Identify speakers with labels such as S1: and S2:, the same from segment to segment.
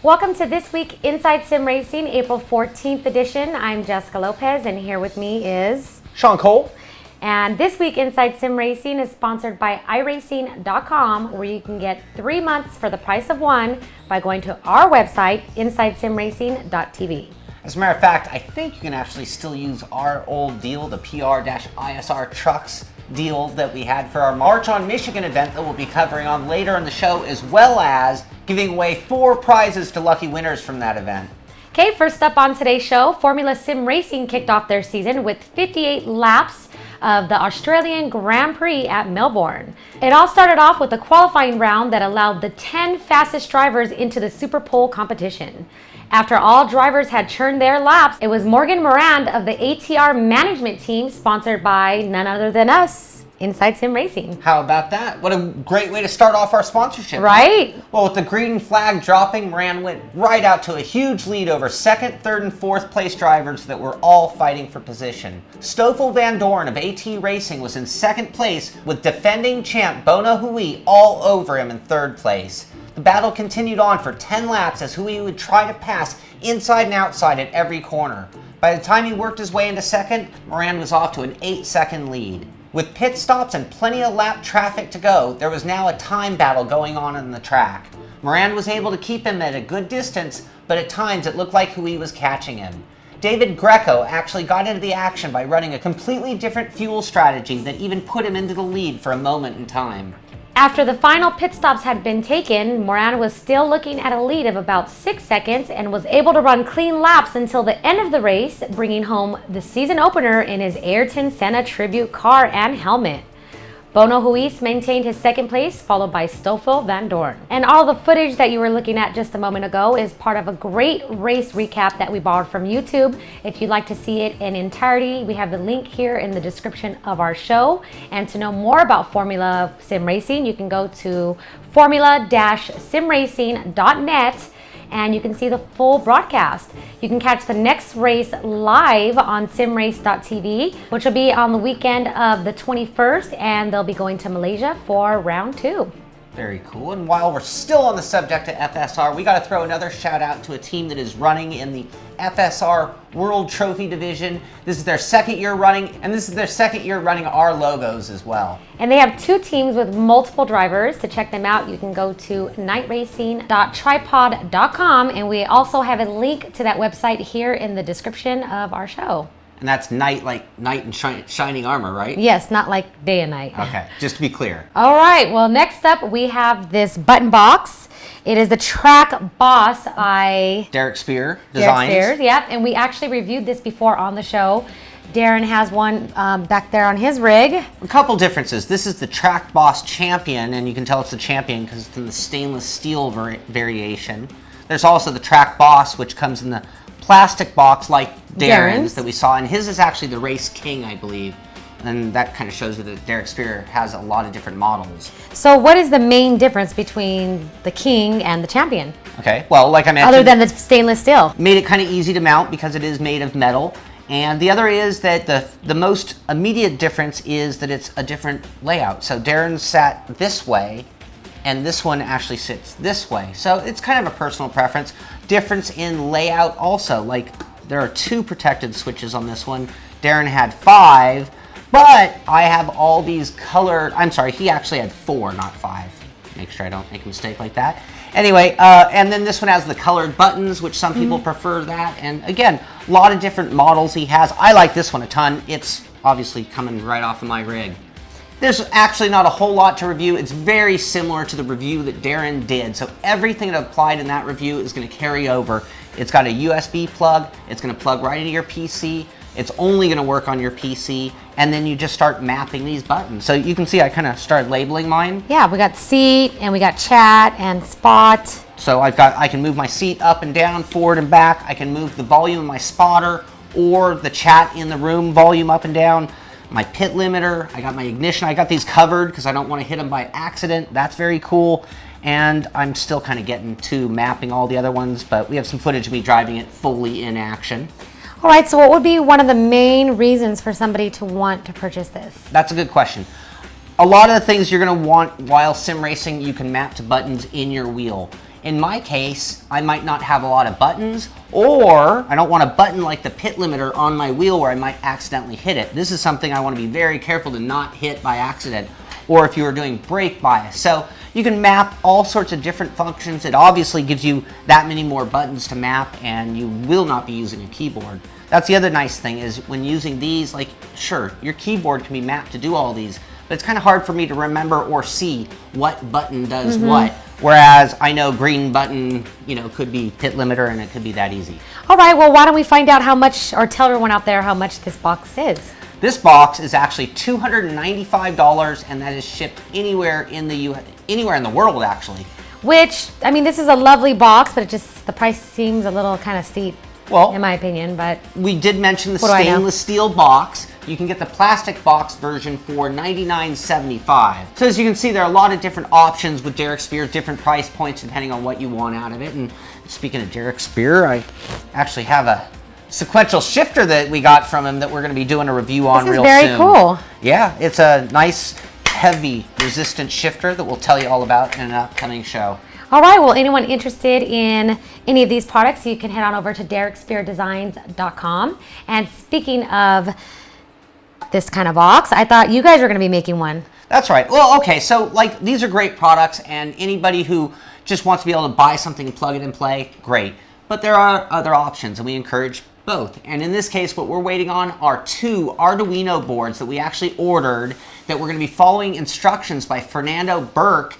S1: Welcome to This Week Inside Sim Racing, April 14th edition. I'm Jessica Lopez, and here with me is
S2: Sean Cole.
S1: And This Week Inside Sim Racing is sponsored by iRacing.com, where you can get 3 months for the price of one by going to our website, InsideSimRacing.tv.
S2: As a matter of fact, I think you can actually still use our old deal, the PR-ISR Trucks deal that we had for our March on Michigan event that we'll be covering on later in the show, as well as giving away 4 prizes to lucky winners from that event.
S1: Okay, first up on today's show, Formula Sim Racing kicked off their season with 58 laps of the Australian Grand Prix at Melbourne. It all started off with a qualifying round that allowed the 10 fastest drivers into the Super Pole competition. After all drivers had churned their laps, it was Morgan Morand of the ATR management team, sponsored by none other than us, Inside Sim Racing.
S2: How about that? What a great way to start off our sponsorship.
S1: Right?
S2: Well, with the green flag dropping, Morand went right out to a huge lead over second, third, and fourth place drivers that were all fighting for position. Stoffel Van Dorn of AT Racing was in second place, with defending champ Bono Hui all over him in third place. The battle continued on for 10 laps as Hui would try to pass inside and outside at every corner. By the time he worked his way into second, Morand was off to an 8-second lead. With pit stops and plenty of lap traffic to go, there was now a time battle going on the track. Morand was able to keep him at a good distance, but at times it looked like Hui was catching him. David Greco actually got into the action by running a completely different fuel strategy that even put him into the lead for a moment in time.
S1: After the final pit stops had been taken, Morand was still looking at a lead of about 6 seconds and was able to run clean laps until the end of the race, bringing home the season opener in his Ayrton Senna tribute car and helmet. Bono Huis maintained his second place, followed by Stoffel Van Dorn. And all the footage that you were looking at just a moment ago is part of a great race recap that we borrowed from YouTube. If you'd like to see it in entirety, we have the link here in the description of our show. And to know more about Formula Sim Racing, you can go to formula-simracing.net and you can see the full broadcast. You can catch the next race live on simrace.tv, which will be on the weekend of the 21st, and they'll be going to Malaysia for round 2.
S2: Very cool. And while we're still on the subject of FSR, we got to throw another shout out to a team that is running in the FSR World Trophy Division. This is their second year running, and this is their second year running our logos as well.
S1: And they have 2 teams with multiple drivers. To check them out, you can go to nightracing.tripod.com, and we also have a link to that website here in the description of our show.
S2: And that's night, like night in shining armor, right?
S1: Yes, not like day and night.
S2: Okay, just to be clear.
S1: All right, well, next up we have this button box. It is the Track Boss by
S2: Derek Spear Designs.
S1: Derek Spears, yep, and we actually reviewed this before on the show. Darren has one back there on his rig.
S2: A couple differences. This is the Track Boss Champion, and you can tell it's the Champion because it's in the stainless steel variation. There's also the Track Boss, which comes in the plastic box like Darren's that we saw, and his is actually the Race King, I believe. And that kind of shows you that Derek Spear has a lot of different models.
S1: So what is the main difference between the King and the Champion?
S2: Okay, well, like I mentioned,
S1: other than the stainless steel.
S2: Made it kind of easy to mount because it is made of metal. And the other is that the most immediate difference is that it's a different layout. So Darren sat this way, and this one actually sits this way. So it's kind of a personal preference. Difference in layout also, like there are 2 protected switches on this one. Darren had 5, but I have all these colored, I'm sorry, he actually had 4, not 5. Make sure I don't make a mistake like that. Anyway, and then this one has the colored buttons, which some people prefer that. And again, a lot of different models he has. I like this one a ton. It's obviously coming right off of my rig. There's actually not a whole lot to review. It's very similar to the review that Darren did. So everything that applied in that review is going to carry over. It's got a USB plug. It's going to plug right into your PC. It's only going to work on your PC. And then you just start mapping these buttons. So you can see I kind of started labeling mine.
S1: Yeah, we got seat and we got chat and spot.
S2: So I can move my seat up and down, forward and back. I can move the volume of my spotter or the chat in the room volume up and down. My pit limiter, I got my ignition, I got these covered because I don't want to hit them by accident. That's very cool. And I'm still kind of getting to mapping all the other ones, but we have some footage of me driving it fully in action.
S1: All right, so what would be one of the main reasons for somebody to want to purchase this?
S2: That's a good question. A lot of the things you're going to want while sim racing, you can map to buttons in your wheel. In my case, I might not have a lot of buttons, or I don't want a button like the pit limiter on my wheel where I might accidentally hit it. This is something I want to be very careful to not hit by accident, or if you were doing brake bias. So you can map all sorts of different functions. It obviously gives you that many more buttons to map, and you will not be using a keyboard. That's the other nice thing, is when using these, like, sure, your keyboard can be mapped to do all these, but it's kind of hard for me to remember or see what button does what. Whereas I know green button, you know, could be pit limiter, and it could be that easy.
S1: All right, well, why don't we find out how much, or tell everyone out there how much this box is.
S2: This box is actually $295, and that is shipped anywhere in the anywhere in the world, actually.
S1: Which, I mean, this is a lovely box, but the price seems a little kind of steep.
S2: Well,
S1: in my opinion, but
S2: we did mention the stainless steel box. You can get the plastic box version for $99.75. So as you can see, there are a lot of different options with Derek Spears, different price points depending on what you want out of it. And speaking of Derek Spear, I actually have a sequential shifter that we got from him that we're going to be doing a review on real soon.
S1: This is very cool.
S2: Yeah, it's a nice, heavy, resistant shifter that we'll tell you all about in an upcoming show.
S1: All right, well, anyone interested in any of these products, you can head on over to DerekSpearDesigns.com. And speaking of this kind of box, I thought you guys were going to be making one.
S2: That's right. Well, okay, so like these are great products, and anybody who just wants to be able to buy something and plug it and play, great. But there are other options, and we encourage both. And in this case, what we're waiting on are 2 Arduino boards that we actually ordered that we're going to be following instructions by Fernando Burke,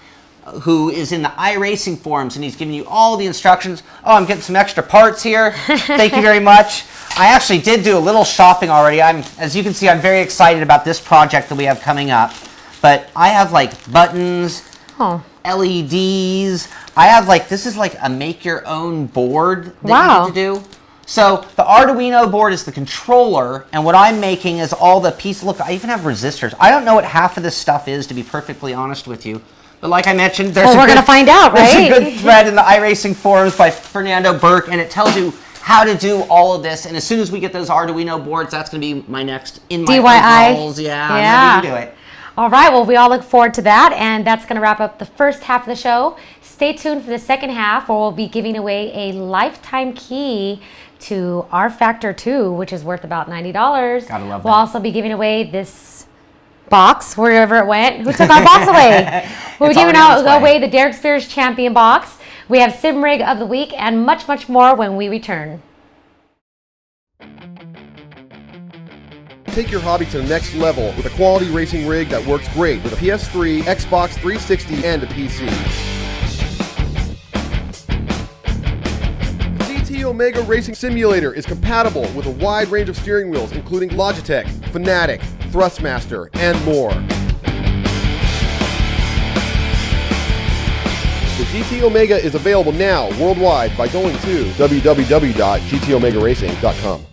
S2: who is in the iRacing forums, and he's giving you all the instructions. Oh, I'm getting some extra parts here. Thank you very much. I actually did do a little shopping already. As you can see, I'm very excited about this project that we have coming up. But I have like buttons, LEDs. I have like, this is like a make your own board that you get to do. So the Arduino board is the controller, and what I'm making is all the pieces. Look, I even have resistors. I don't know what half of this stuff is, to be perfectly honest with you. But like I mentioned,
S1: we're going to find out, right?
S2: There's a good thread in the iRacing forums by Fernando Burke, and it tells you how to do all of this. And as soon as we get those Arduino boards, that's going to be my next in my overalls. Yeah, I'm ready to do it.
S1: All right, well, we all look forward to that, and that's going to wrap up the first half of the show. Stay tuned for the second half, where we'll be giving away a lifetime key to rFactor 2, which is worth about $90.
S2: Gotta love that.
S1: We'll also be giving away this box, wherever it went. Who took our box away? We're giving away the Derek Spears Champion box. We have Sim Rig of the Week and much, much more when we return.
S3: Take your hobby to the next level with a quality racing rig that works great with a PS3, Xbox 360, and a PC. GT Omega Racing Simulator is compatible with a wide range of steering wheels, including Logitech, Fanatec, Thrustmaster, and more. The GT Omega is available now worldwide by going to www.gtomegaracing.com.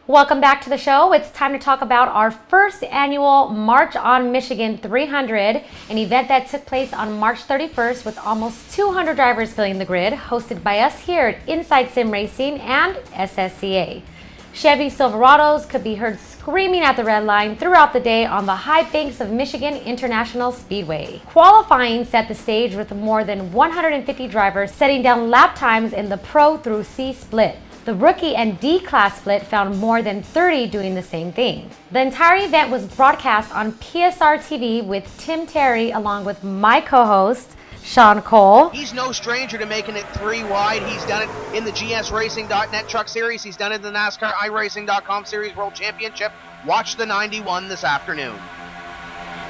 S1: Welcome back to the show. It's time to talk about our first annual March on Michigan 300, an event that took place on March 31st with almost 200 drivers filling the grid, hosted by us here at Inside Sim Racing and SSCA. Chevy Silverados could be heard screaming at the red line throughout the day on the high banks of Michigan International Speedway. Qualifying set the stage with more than 150 drivers setting down lap times in the Pro through C split. The rookie and D-class split found more than 30 doing the same thing. The entire event was broadcast on PSR TV with Tim Terry along with my co-host, Sean Cole.
S4: He's no stranger to making it 3 wide. He's done it in the GSRacing.net Truck Series. He's done it in the NASCAR iRacing.com Series World Championship. Watch the 91 this afternoon.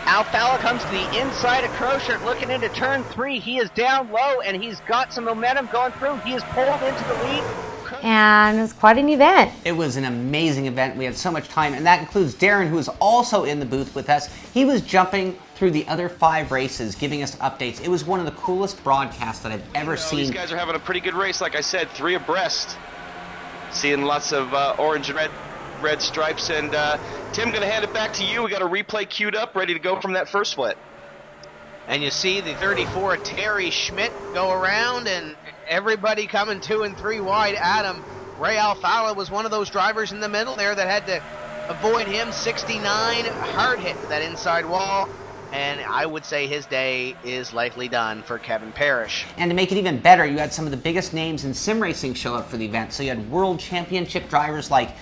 S5: Alfalla comes to the inside of Crochet looking into turn 3. He is down low and he's got some momentum going through. He is pulled into the lead.
S1: and it was quite an event.
S2: It was an amazing event. We had so much time, and that includes Darren, who is also in the booth with us. He was jumping through the other 5 races, giving us updates. It was one of the coolest broadcasts that I've ever seen.
S6: These guys are having a pretty good race, like I said, 3 abreast. Seeing lots of orange and red stripes. And Tim, going to hand it back to you. We got a replay queued up, ready to go from that first split.
S4: And you see the 34 Terry Schmidt go around, and everybody coming 2 and 3 wide at him. Ray Alfala was one of those drivers in the middle there that had to avoid him. 69, hard hit to that inside wall. And I would say his day is likely done for Kevin Parrish.
S2: And to make it even better, you had some of the biggest names in sim racing show up for the event. So you had world championship drivers like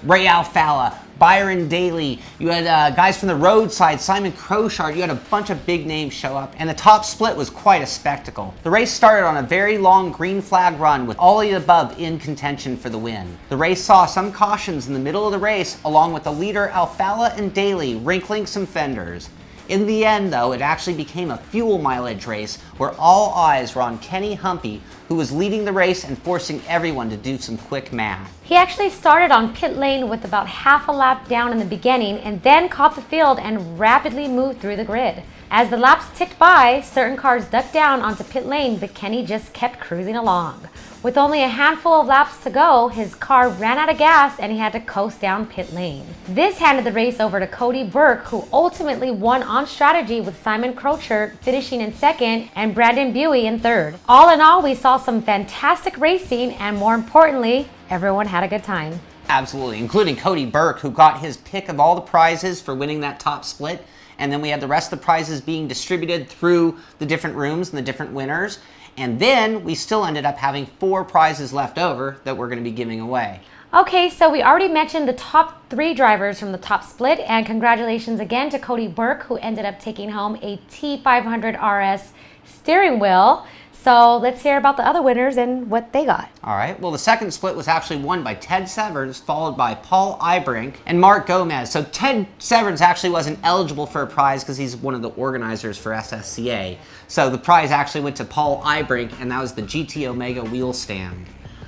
S2: Ray Alfala, Byron Daly. You had guys from the roadside, Simon Crochard. You had a bunch of big names show up. And the top split was quite a spectacle. The race started on a very long green flag run with all of the above in contention for the win. The race saw some cautions in the middle of the race, along with the leader Alfala and Daly wrinkling some fenders. In the end, though, it actually became a fuel mileage race where all eyes were on Kenny Humpy, who was leading the race and forcing everyone to do some quick math.
S1: He actually started on pit lane with about half a lap down in the beginning and then caught the field and rapidly moved through the grid. As the laps ticked by, certain cars ducked down onto pit lane, but Kenny just kept cruising along. With only a handful of laps to go, his car ran out of gas and he had to coast down pit lane. This handed the race over to Cody Burke, who ultimately won on strategy with Simon Crochard finishing in second and Brandon Buey in third. All in all, we saw some fantastic racing, and more importantly, everyone had a good time.
S2: Absolutely, including Cody Burke, who got his pick of all the prizes for winning that top split. And then we had the rest of the prizes being distributed through the different rooms and the different winners. And then we still ended up having 4 prizes left over that we're going to be giving away.
S1: Okay, so we already mentioned the top 3 drivers from the top split, and congratulations again to Cody Burke, who ended up taking home a T500 RS steering wheel. So let's hear about the other winners and what they got.
S2: All right, well, the second split was actually won by Ted Severns, followed by Paul Eyebrink and Mark Gomez. So Ted Severns actually wasn't eligible for a prize because he's one of the organizers for SSCA. So the prize actually went to Paul Eyebrink, and that was the GT Omega wheel stand.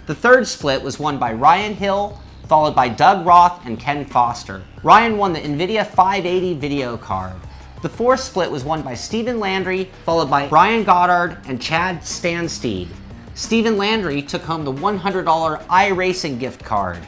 S2: The third split was won by Ryan Hill, followed by Doug Roth and Ken Foster. Ryan won the NVIDIA 580 video card. The fourth split was won by Stephen Landry, followed by Brian Goddard and Chad Stansteed. Stephen Landry took home the $100 iRacing gift card.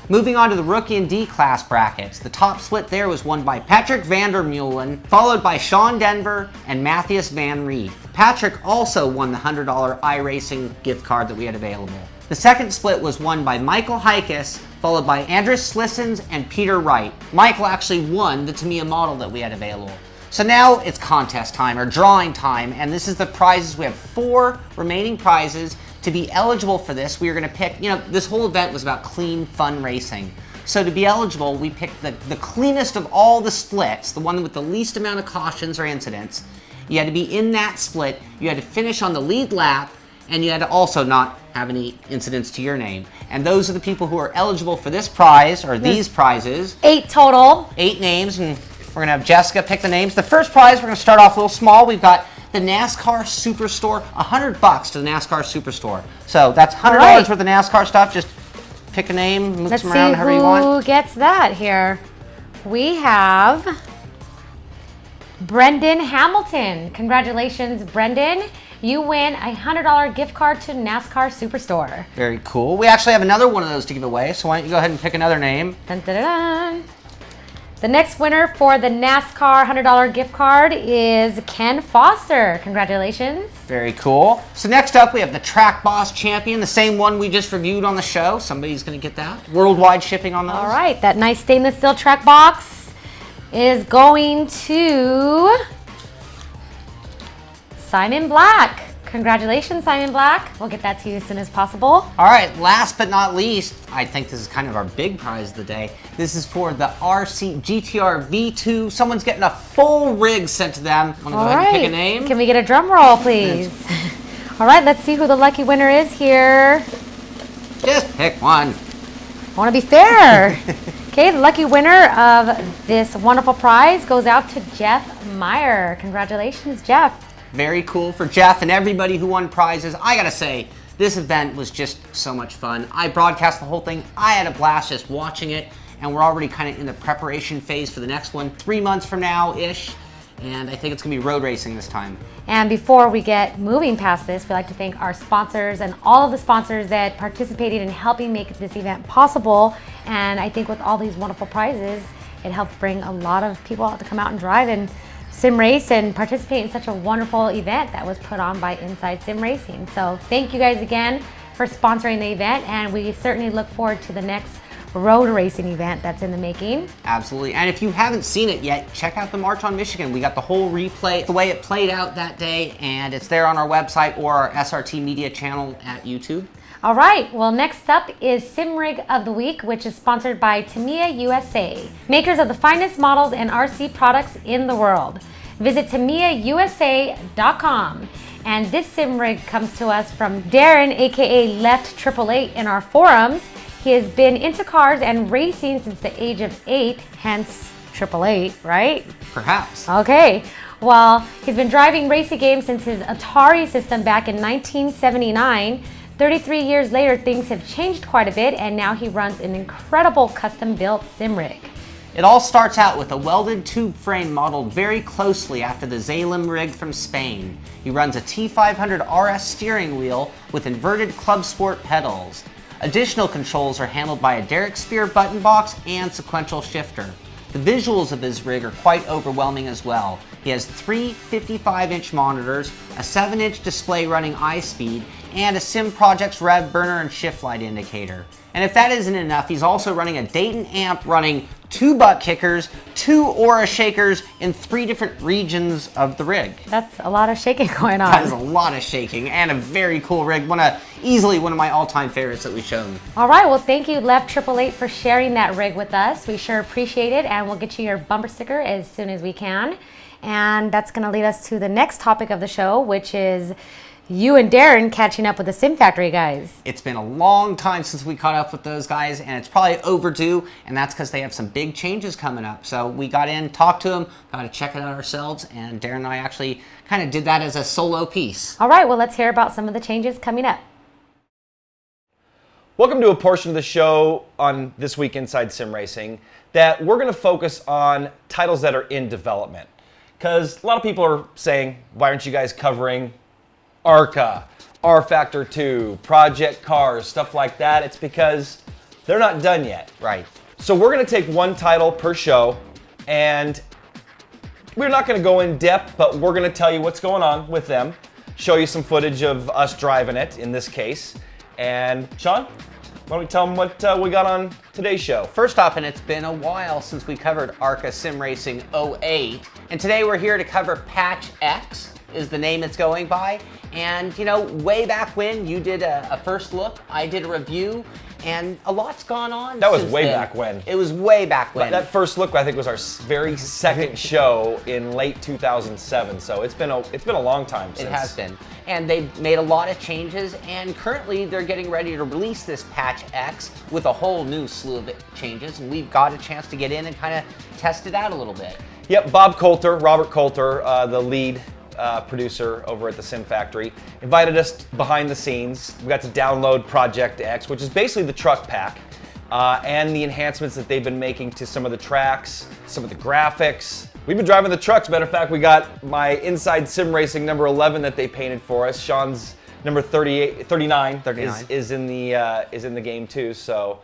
S2: Moving on to the Rookie and D-Class brackets, the top split there was won by Patrick Vandermeulen, followed by Sean Denver and Matthias Van Reeth. Patrick also won the $100 iRacing gift card that we had available. The second split was won by Michael Heikes, followed by Andres Slissons and Peter Wright. Michael actually won the Tamiya model that we had available. So now it's contest time, or drawing time, and this is the prizes. We have 4 remaining prizes. To be eligible for this, we are going to pick, this whole event was about clean, fun racing. So to be eligible, we picked the cleanest of all the splits, the one with the least amount of cautions or incidents. You had to be in that split, you had to finish on the lead lap, and you had to also not have any incidents to your name. And those are the people who are eligible for this prize, or these prizes.
S1: 8 total.
S2: 8 names, and we're going to have Jessica pick the names. The first prize, we're going to start off a little small. We've got the NASCAR Superstore, $100 to the NASCAR Superstore. So that's $100 worth of NASCAR stuff. Just pick a name, move
S1: Let's
S2: them around
S1: see
S2: however you want.
S1: who gets that here. We have Brendan Hamilton. Congratulations, Brendan. You win a $100 gift card to NASCAR Superstore.
S2: Very cool. We actually have another one of those to give away, so why don't you go ahead and pick another name.
S1: Dun, dun, dun, dun. The next winner for the NASCAR $100 gift card is Ken Foster. Congratulations.
S2: Very cool. So next up, we have the Track Boss Champion, the same one we just reviewed on the show. Somebody's going to get that. Worldwide shipping on those.
S1: All right, that nice stainless steel track box is going to Simon Black. Congratulations, Simon Black. We'll get that to you as soon as possible.
S2: All right, last but not least, I think this is kind of our big prize of the day. This is for the RC GTR V2. Someone's getting a full rig sent to them. Want to go ahead and pick a name?
S1: Can we get a drum roll, please? All right, let's see who the lucky winner is here.
S2: Just pick one.
S1: I want to be fair. Okay, the lucky winner of this wonderful prize goes out to Jeff Meyer. Congratulations, Jeff.
S2: Very cool for Jeff and everybody who won prizes. I gotta say, This event was just so much fun. I broadcast the whole thing. I had a blast just watching it, and we're already kind of in the preparation phase for the next one, 3 months from now-ish, and I think it's gonna be road racing this time.
S1: And before we get moving past this, we'd like to thank our sponsors and all of the sponsors that participated in helping make this event possible. And I think with all these wonderful prizes, it helped bring a lot of people out to come out and drive and sim race and participate in such a wonderful event that was put on by Inside Sim Racing. So thank you guys again for sponsoring the event, and we certainly look forward to the next road racing event that's in the making.
S2: Absolutely. And if you haven't seen it yet, check out the March on Michigan. We got the whole replay, the way it played out that day, and it's there on our website or our SRT Media channel at YouTube.
S1: All right, well, next up is Sim Rig of the Week, which is sponsored by Tamiya USA, makers of the finest models and RC products in the world. Visit TamiyaUSA.com. And this sim rig comes to us from Darren, aka Left 888 in our forums. He has been into cars and racing since the age of 8, hence 888, right?
S2: Perhaps.
S1: Okay. Well, he's been driving racing games since his Atari system back in 1979. 33 years later, things have changed quite a bit, and now he runs an incredible custom-built sim rig.
S2: It all starts out with a welded tube frame modeled very closely after the Zalem rig from Spain. He runs a T500 RS steering wheel with inverted Club Sport pedals. Additional controls are handled by a Derek Spear button box and sequential shifter. The visuals of his rig are quite overwhelming as well. He has 3 55-inch monitors, a 7-inch display running iSpeed, and a Sim Projects rev burner and shift light indicator. And if that isn't enough, he's also running a Dayton amp running 2 butt kickers, 2 Aura shakers in 3 different regions of the rig.
S1: That's a lot of shaking going on.
S2: That is a lot of shaking and a very cool rig. Easily one of my all-time favorites that we've shown.
S1: All right, well, thank you, Left 888, for sharing that rig with us. We sure appreciate it, and we'll get you your bumper sticker as soon as we can. And that's going to lead us to the next topic of the show, which is you and Darren catching up with the Sim Factory guys.
S2: It's been a long time since we caught up with those guys, and it's probably overdue, and that's because they have some big changes coming up. So we got in, talked to them, got to check it out ourselves, and Darren and I actually kind of did that as a solo piece.
S1: All right, well, let's hear about some of the changes coming up.
S7: Welcome to a portion of the show on This Week Inside Sim Racing that we're going to focus on titles that are in development. Because a lot of people are saying, why aren't you guys covering ARCA, R-Factor 2, Project Cars, stuff like that? It's because they're not done yet.
S2: Right.
S7: So we're going to take one title per show, and we're not going to go in depth, but we're going to tell you what's going on with them, show you some footage of us driving it in this case. And Sean, why don't we tell them what we got on today's show?
S2: First up, and it's been a while since we covered ARCA Sim Racing 08, and today we're here to cover Patch X is the name it's going by. And you know, way back when you did a first look, I did a review, and a lot's gone on.
S7: That was
S2: since
S7: way
S2: then.
S7: back when.
S2: It was way back when.
S7: That first look, I think, was our very second show in late 2007. So it's been a long time since.
S2: It has been. And they've made a lot of changes, and currently they're getting ready to release this Patch X with a whole new slew of changes, and we've got a chance to get in and kind of test it out a little bit.
S7: Yep, Robert Coulter, the lead producer over at the Sim Factory, invited us behind the scenes. We got to download Project X, which is basically the truck pack, and the enhancements that they've been making to some of the tracks, some of the graphics. We've been driving the trucks. Matter of fact, we got my Inside Sim Racing number 11 that they painted for us. Sean's number 39 is in the game too. So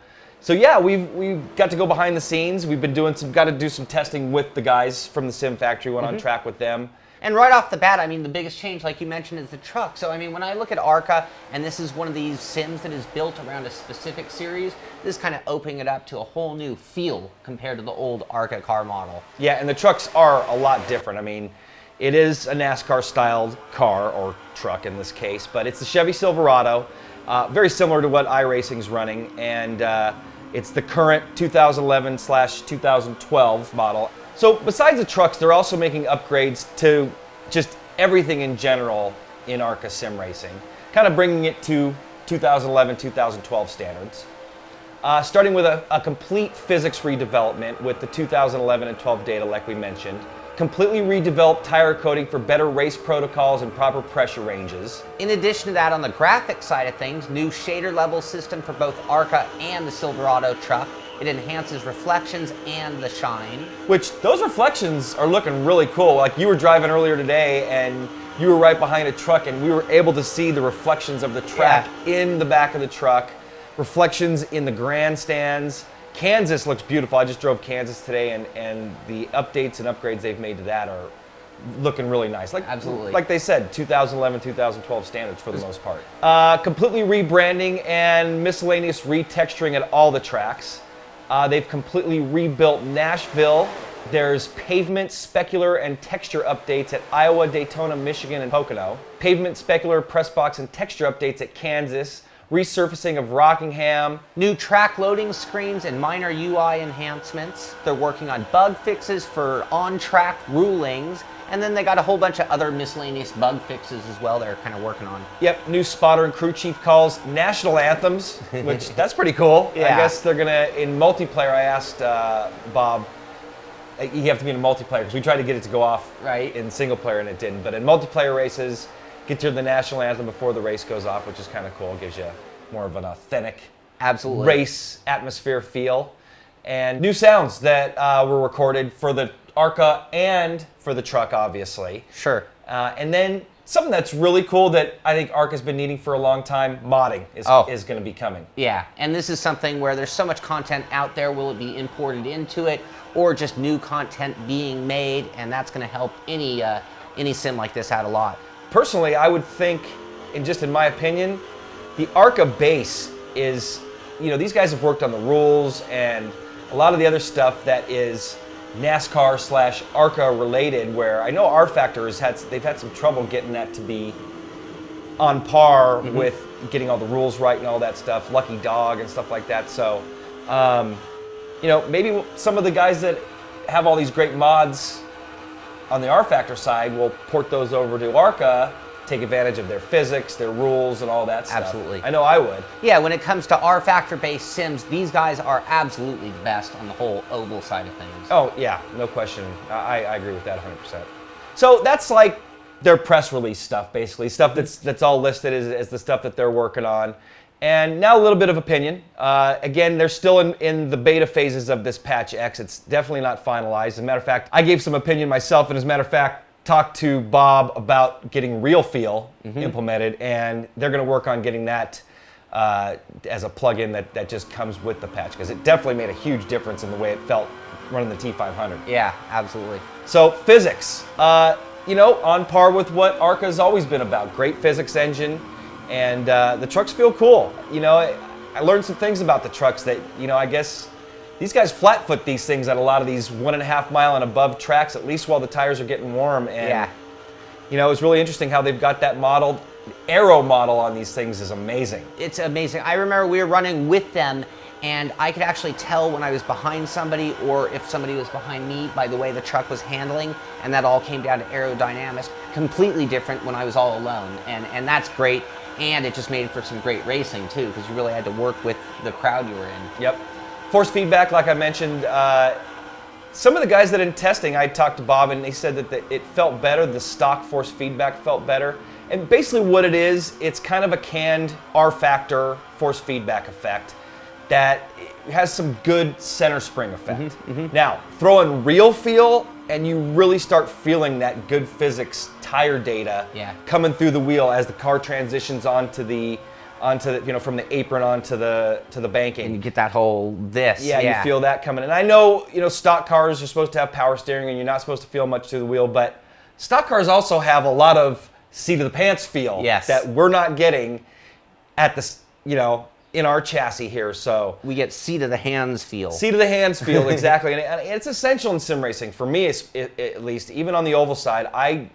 S7: yeah, we've got to go behind the scenes. We've been got to do some testing with the guys from the Sim Factory. Went on track with them.
S2: And right off the bat, I mean, the biggest change, like you mentioned, is the truck. So, I mean, when I look at ARCA, and this is one of these sims that is built around a specific series, this is kind of opening it up to a whole new feel compared to the old ARCA car model.
S7: Yeah, and the trucks are a lot different. I mean, it is a NASCAR-styled car, or truck in this case, but it's the Chevy Silverado, very similar to what iRacing's running, and it's the current 2011/2012 model. So besides the trucks, they're also making upgrades to just everything in general in ARCA Sim Racing, kind of bringing it to 2011-2012 standards. Starting with a complete physics redevelopment with the 2011 and 12 data like we mentioned. completely redeveloped tire coating for better race protocols and proper pressure ranges.
S2: In addition to that, on the graphic side of things, new shader level system for both ARCA and the Silverado truck. It enhances reflections and the shine.
S7: Which, those reflections are looking really cool. Like, you were driving earlier today and you were right behind a truck and we were able to see the reflections of the track in the back of the truck. Reflections in the grandstands. Kansas looks beautiful. I just drove Kansas today and the updates and upgrades they've made to that are looking really nice.
S2: Absolutely.
S7: Like they said, 2011, 2012 standards for the most part. Completely rebranding and miscellaneous retexturing at all the tracks. They've completely rebuilt Nashville. There's pavement, specular, and texture updates at Iowa, Daytona, Michigan, and Pocono. Pavement, specular, press box, and texture updates at Kansas. Resurfacing of Rockingham.
S2: New track loading screens and minor UI enhancements. They're working on bug fixes for on-track rulings. And then they got a whole bunch of other miscellaneous bug fixes as well they're kind of working on.
S7: Yep, new spotter and crew chief calls, national anthems, which that's pretty cool.
S2: Yeah.
S7: I guess they're gonna, in multiplayer, I asked Bob, you have to be in a multiplayer, because we tried to get it to go off in single player and it didn't. But in multiplayer races, get to the national anthem before the race goes off, which is kind of cool. It gives you more of an authentic race atmosphere feel. And new sounds that were recorded for the ARCA and for the truck, obviously.
S2: Sure.
S7: And then something that's really cool that I think ARCA's been needing for a long time, modding is going to be coming.
S2: Yeah, and this is something where there's so much content out there. Will it be imported into it, or just new content being made? And that's going to help any sim like this out a lot.
S7: Personally, I would think, and just in my opinion, the ARCA base is, these guys have worked on the rules and a lot of the other stuff that is NASCAR / ARCA related, where I know R Factor they've had some trouble getting that to be on par with getting all the rules right and all that stuff, Lucky Dog and stuff like that. So, maybe some of the guys that have all these great mods on the R Factor side will port those over to ARCA, take advantage of their physics, their rules, and all that stuff.
S2: Absolutely.
S7: I know I would.
S2: Yeah, when it comes to R Factor-based sims, these guys are absolutely the best on the whole oval side of things.
S7: Oh, yeah, no question. I agree with that 100%. So that's like their press release stuff, basically. Stuff that's all listed as the stuff that they're working on. And now a little bit of opinion. Again, they're still in the beta phases of this patch X. It's definitely not finalized. As a matter of fact, I gave some opinion myself, and as a matter of fact, talked to Bob about getting Real Feel implemented, and they're going to work on getting that as a plugin that just comes with the patch, because it definitely made a huge difference in the way it felt running the T500.
S2: Yeah, absolutely.
S7: So physics, on par with what ARCA's always been about. Great physics engine. And the trucks feel cool. I learned some things about the trucks that, I guess these guys flat foot these things at a lot of these 1.5 mile and above tracks, at least while the tires are getting warm. And, it's really interesting how they've got that modeled. Aero model on these things is amazing.
S2: It's amazing. I remember we were running with them, and I could actually tell when I was behind somebody or if somebody was behind me by the way the truck was handling, and that all came down to aerodynamics. Completely different when I was all alone, and that's great. And it just made it for some great racing, too, because you really had to work with the crowd you were in.
S7: Yep. Force feedback, like I mentioned, some of the guys that in testing, I talked to Bob, and they said that it felt better. The stock force feedback felt better. And basically what it is, it's kind of a canned R Factor force feedback effect that has some good center spring effect. Now, throw in Real Feel, and you really start feeling that good physics tire data coming through the wheel as the car transitions onto the from the apron onto the banking.
S2: And you get that whole
S7: you feel that coming. And I know, stock cars are supposed to have power steering and you're not supposed to feel much through the wheel, but stock cars also have a lot of seat of the pants feel that we're not getting at this, in our chassis here. So
S2: we get seat of the hands feel.
S7: Seat of the hands feel, exactly. And it's essential in sim racing for me, at least. Even on the oval side, I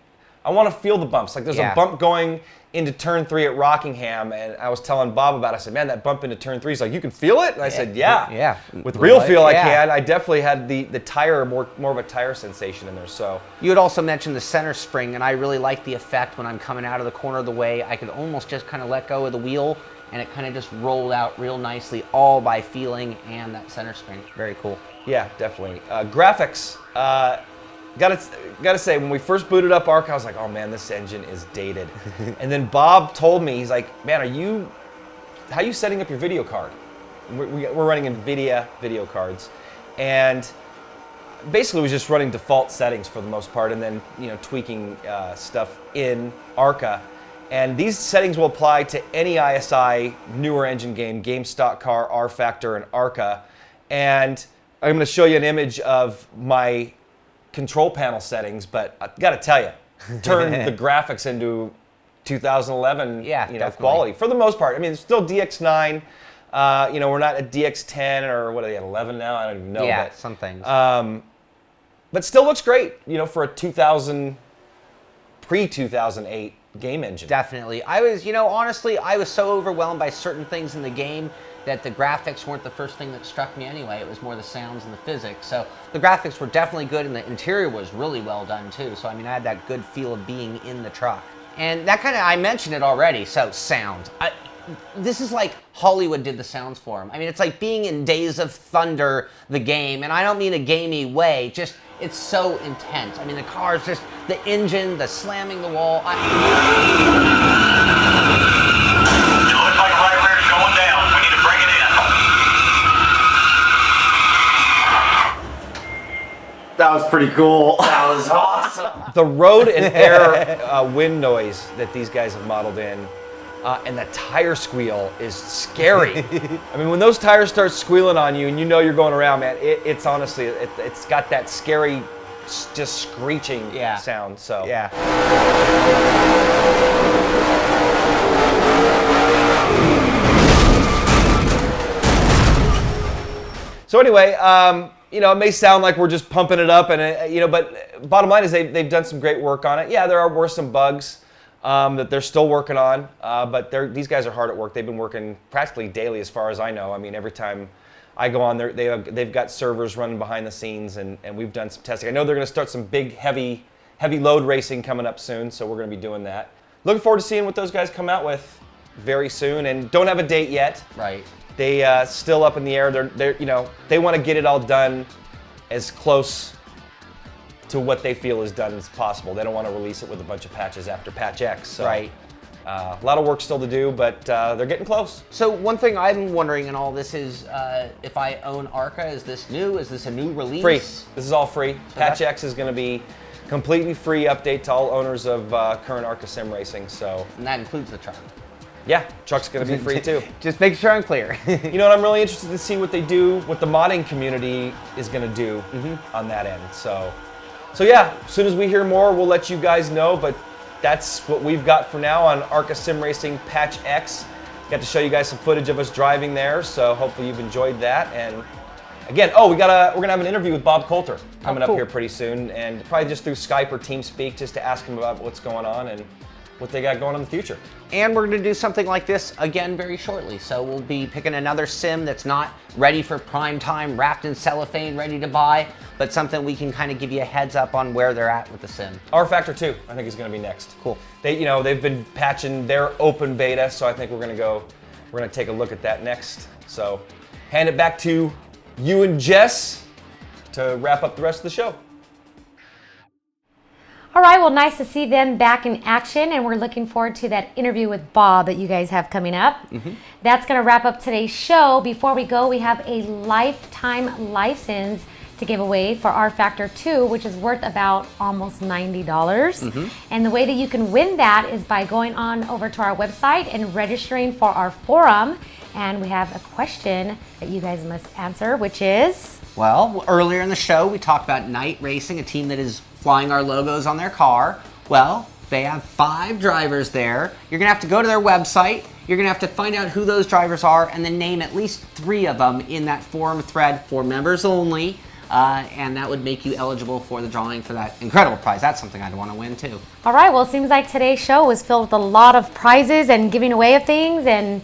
S7: want to feel the bumps. Like there's a bump going into turn 3 at Rockingham, and I was telling Bob about it. I said, man, that bump into turn 3, he's like, you can feel it? And I said, yeah. With Real Feel, I can. I definitely had the tire, more of a tire sensation in there. So
S2: you had also mentioned the center spring, and I really like the effect when I'm coming out of the corner of the way. I could almost just kind of let go of the wheel, and it kind of just rolled out real nicely, all by feeling and that center spring. Very cool.
S7: Yeah, definitely. Graphics. gotta say, when we first booted up ARCA, I was like, oh man, this engine is dated. And then Bob told me, he's like, man, how are you setting up your video card? We're running NVIDIA video cards, and basically was just running default settings for the most part, and then tweaking stuff in ARCA. And these settings will apply to any ISI newer engine game stock car, R Factor, and ARCA. And I'm going to show you an image of my control panel settings, but I got to tell you, turn the graphics into 2011 quality for the most part. I mean, it's still DX9. We're not at DX10 or what are they at 11 now? I don't even know.
S2: Yeah,
S7: but,
S2: some things.
S7: But still looks great, for a pre-2008 game engine.
S2: Definitely. I was, honestly, I was so overwhelmed by certain things in the game that the graphics weren't the first thing that struck me anyway. It was more the sounds and the physics. So the graphics were definitely good, and the interior was really well done too. So I mean, I had that good feel of being in the truck. And that I mentioned it already. So sound. This is like Hollywood did the sounds for him. I mean, it's like being in Days of Thunder, the game, and I don't mean a gamey way. Just it's so intense. I mean, the cars, just the engine, the slamming the wall.
S8: It looks like right rear's going down. We need to bring it in.
S9: That was pretty cool.
S2: That was awesome.
S7: The road and air wind noise that these guys have modeled in, and the tire squeal is scary. I mean, when those tires start squealing on you and you're going around, man, it's honestly, it's got that scary, just screeching sound. So
S2: yeah.
S7: So anyway, it may sound like we're just pumping it up, and but bottom line is they've done some great work on it. Yeah, were some bugs that they're still working on, but these guys are hard at work. They've been working practically daily, as far as I know. I mean, every time I go on there, they've got servers running behind the scenes, and we've done some testing. I know they're going to start some big, heavy load racing coming up soon, so we're going to be doing that. Looking forward to seeing what those guys come out with very soon, and don't have a date yet.
S2: Right.
S7: They still up in the air. They want to get it all done as close to what they feel is done as possible. They don't want to release it with a bunch of patches after Patch X. So,
S2: right.
S7: A lot of work still to do, but they're getting close.
S2: So one thing I'm wondering in all this is, if I own ARCA, is this new? Is this a new release?
S7: Free. This is all free. So Patch X is going to be completely free update to all owners of current ARCA Sim Racing. So.
S2: And that includes the truck.
S7: Yeah, truck's going to be free too.
S2: Just make sure I'm clear.
S7: You know what? I'm really interested to see what they do, what the modding community is going to do on that end. So yeah, as soon as we hear more, we'll let you guys know. But that's what we've got for now on ARCA Sim Racing Patch X. Got to show you guys some footage of us driving there, so hopefully you've enjoyed that. And again, we're gonna have an interview with Bob Coulter coming up here pretty soon, and probably just through Skype or TeamSpeak, just to ask him about what's going on and what they got going on in the future.
S2: And we're going to do something like this again very shortly. So we'll be picking another sim that's not ready for prime time, wrapped in cellophane, ready to buy, but something we can kind of give you a heads up on where they're at with the sim.
S7: R Factor 2, I think, is going to be next.
S2: Cool.
S7: They've been patching their open beta, so I think we're going to take a look at that next. So hand it back to you and Jess to wrap up the rest of the show.
S1: All right, well, nice to see them back in action, and we're looking forward to that interview with Bob that you guys have coming up. That's going to wrap up today's show. Before we go, we have a lifetime license to give away for R Factor 2, which is worth about almost $90. And the way that you can win that is by going on over to our website and registering for our forum. And we have a question that you guys must answer, which is?
S2: Well, earlier in the show, we talked about Night Racing, a team that is flying our logos on their car. Well, they have 5 drivers there. You're going to have to go to their website. You're going to have to find out who those drivers are and then name at least 3 of them in that forum thread for members only. And that would make you eligible for the drawing for that incredible prize. That's something I'd want to win too.
S1: All right, well, it seems like today's show was filled with a lot of prizes and giving away of things and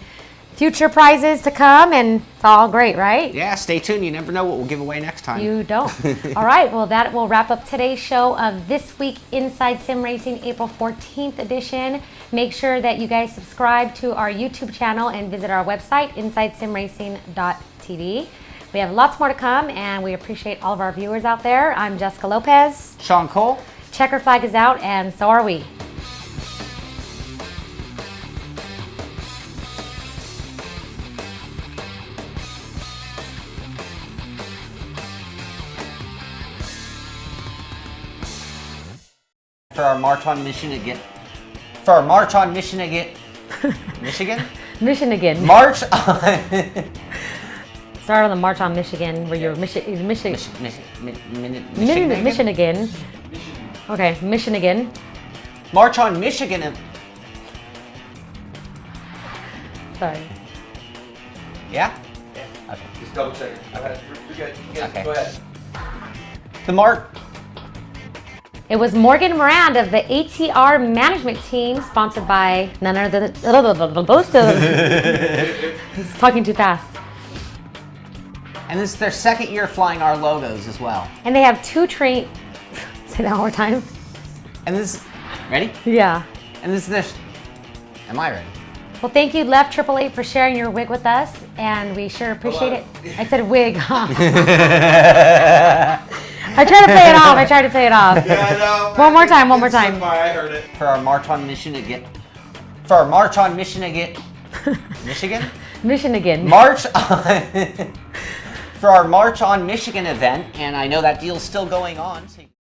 S1: future prizes to come, and it's all great, right?
S2: Yeah, stay tuned. You never know what we'll give away next time.
S1: You don't. All right, well, that will wrap up today's show of This Week Inside Sim Racing April 14th edition. Make sure that you guys subscribe to our YouTube channel and visit our website, InsideSimRacing.tv. We have lots more to come, and we appreciate all of our viewers out there. I'm Jessica Lopez.
S2: Sean Cole.
S1: Checker flag is out, and so are we.
S2: For our march on Michigan. For our march on Michigan. Michigan?
S1: Michigan.
S2: March on.
S1: Start on the March on Michigan, where you're Michigan. Michigan. Okay, Michigan.
S2: March on Michigan.
S1: Sorry.
S2: Yeah? Okay.
S7: Just double check it. You're good.
S2: Okay.
S7: Go ahead.
S2: The march.
S1: It was Morgan Moran of the ATR management team, sponsored by none other than both of He's talking too fast.
S2: And this is their second year flying our logos as well.
S1: And they have 2 train. Say that one more time.
S2: And this. Ready?
S1: Yeah.
S2: And this is their. Am I ready?
S1: Well, thank you, Left 888, for sharing your wig with us, and we sure appreciate it. I said wig, huh? I tried to play it off.
S9: Yeah, I know.
S1: One more time.
S9: I heard it.
S2: For our march on Michigan. For our march on Michigan. Michigan?
S1: Michigan.
S2: March on. For our March on Michigan event, and I know that deal's still going on. So